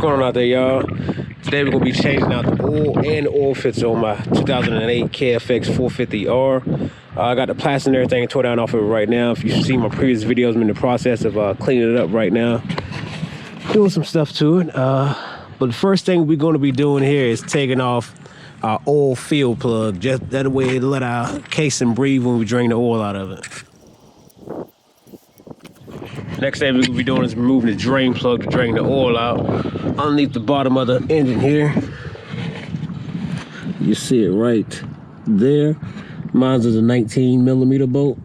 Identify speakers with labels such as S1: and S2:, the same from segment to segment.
S1: going on out there, y'all? Today we're gonna be changing out the oil and the oil filter on my 2008 KFX 450R. I got the plastic and everything tore down off of it right now. If you've seen my previous videos, I'm in the process of cleaning it up right now. Doing some stuff to it. But the first thing we're gonna be doing here is taking off our oil fill plug. Just that way it'll let our casing breathe when we drain the oil out of it. Next thing we're gonna be doing is removing the drain plug to drain the oil out underneath the bottom of the engine here. You see it right there. Mine's is a 19mm bolt.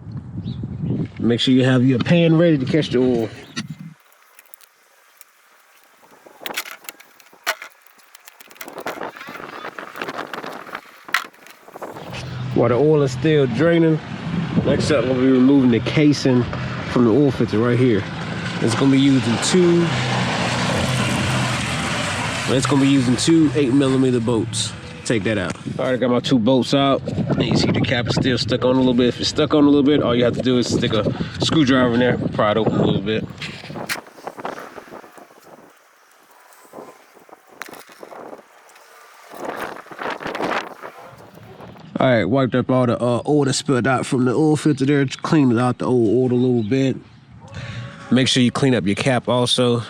S1: Make sure you have your pan ready to catch the oil. While the oil is still draining, next up we'll be removing the casing from the oil filter right here. It's gonna be using two 8mm bolts. Take that out. All right, I got my two bolts out. And you see the cap is still stuck on a little bit. If it's stuck on a little bit, all you have to do is stick a screwdriver in there, pry it open a little bit. All right, wiped up all the oil that spilled out from the oil filter there. Just cleaned out the old oil a little bit. Make sure you clean up your cap also,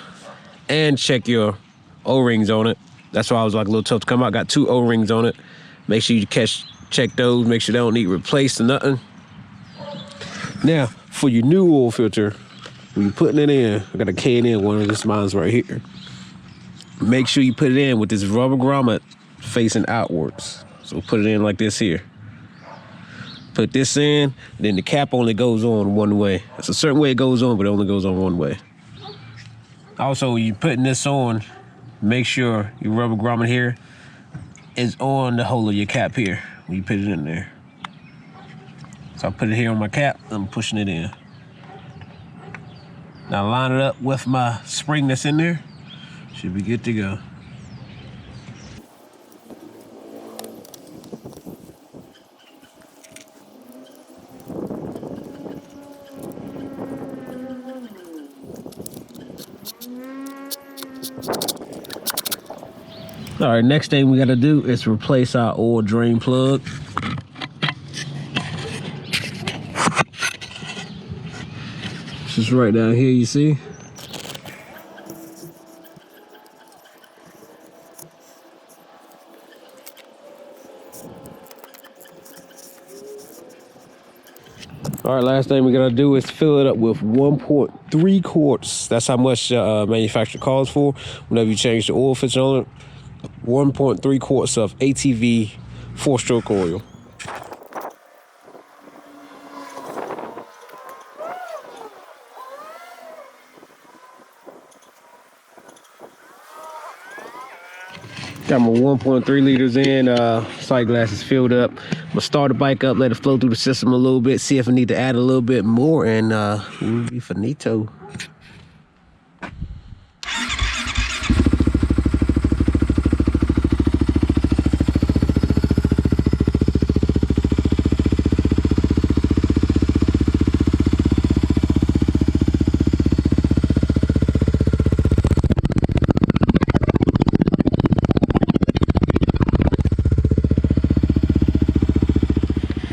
S1: and check your O-rings on it. That's why I was like a little tough to come out. Got two O-rings on it. Make sure you check those. Make sure they don't need replaced or nothing. Now, for your new oil filter, when you're putting it in, I got a K&N one. This mine's right here. Make sure you put it in with this rubber grommet facing outwards. So put it in like this here. Put this in, then the cap only goes on one way. It's a certain way it goes on, but it only goes on one way. Also, when you're putting this on, make sure your rubber grommet here is on the hole of your cap here when you put it in there. So I put it here on my cap, I'm pushing it in. Now line it up with my spring that's in there. Should be good to go. All right, next thing we gotta do is replace our oil drain plug. This is right down here, you see? All right, last thing we gotta do is fill it up with 1.3 quarts. That's how much manufacturer calls for whenever you change the oil filter on it. 1.3 quarts of ATV 4-stroke oil. Got my 1.3 liters in, sight glass is filled up. I'm gonna start the bike up, let it flow through the system a little bit, see if I need to add a little bit more, and we'll be finito.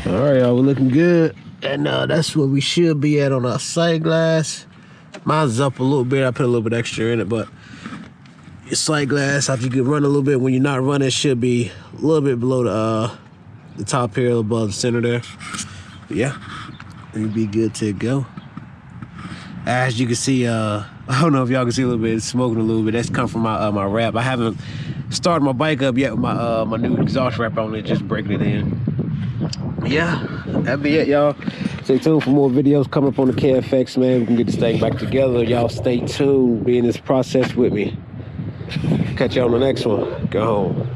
S1: All right, y'all, we're looking good. And that's where we should be at on our sight glass. Mine's up a little bit. I put a little bit extra in it, but your sight glass, after you can run a little bit, when you're not running, it should be a little bit below the top here, above the center there. But yeah, it'll be good to go. As you can see, I don't know if y'all can see a little bit, it's smoking a little bit. That's come from my wrap. I haven't started my bike up yet with my new exhaust wrap on it, just breaking it in. Yeah, that'd be it, y'all. Stay tuned for more videos coming up on the KFX, man. We can get this thing back together. Y'all stay tuned, be in this process with me. Catch y'all on the next one. Go home.